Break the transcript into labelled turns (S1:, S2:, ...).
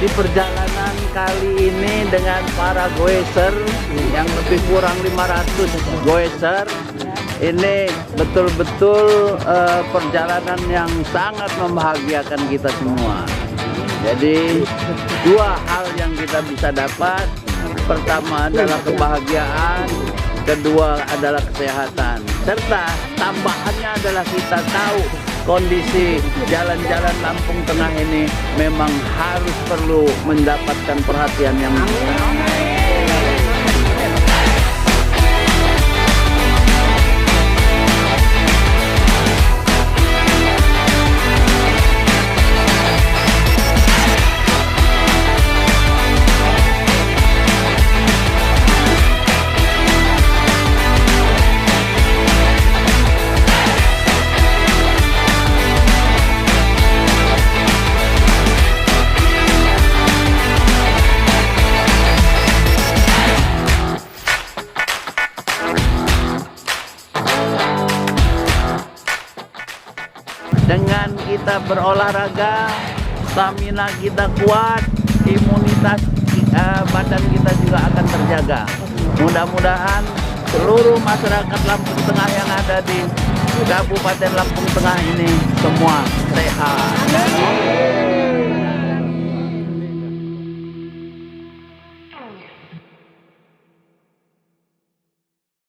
S1: di perjalanan kali ini dengan para goeser yang lebih kurang 500 goeser. Ini betul-betul perjalanan yang sangat membahagiakan kita semua. Jadi dua hal yang kita bisa dapat, pertama adalah kebahagiaan, kedua adalah kesehatan, serta tambahannya adalah kita tahu kondisi jalan-jalan Lampung Tengah ini memang harus perlu mendapatkan perhatian yang besar. Dengan kita berolahraga, stamina kita kuat, imunitas badan kita juga akan terjaga. Mudah-mudahan seluruh masyarakat Lampung Tengah yang ada di Kabupaten Lampung Tengah ini semua sehat.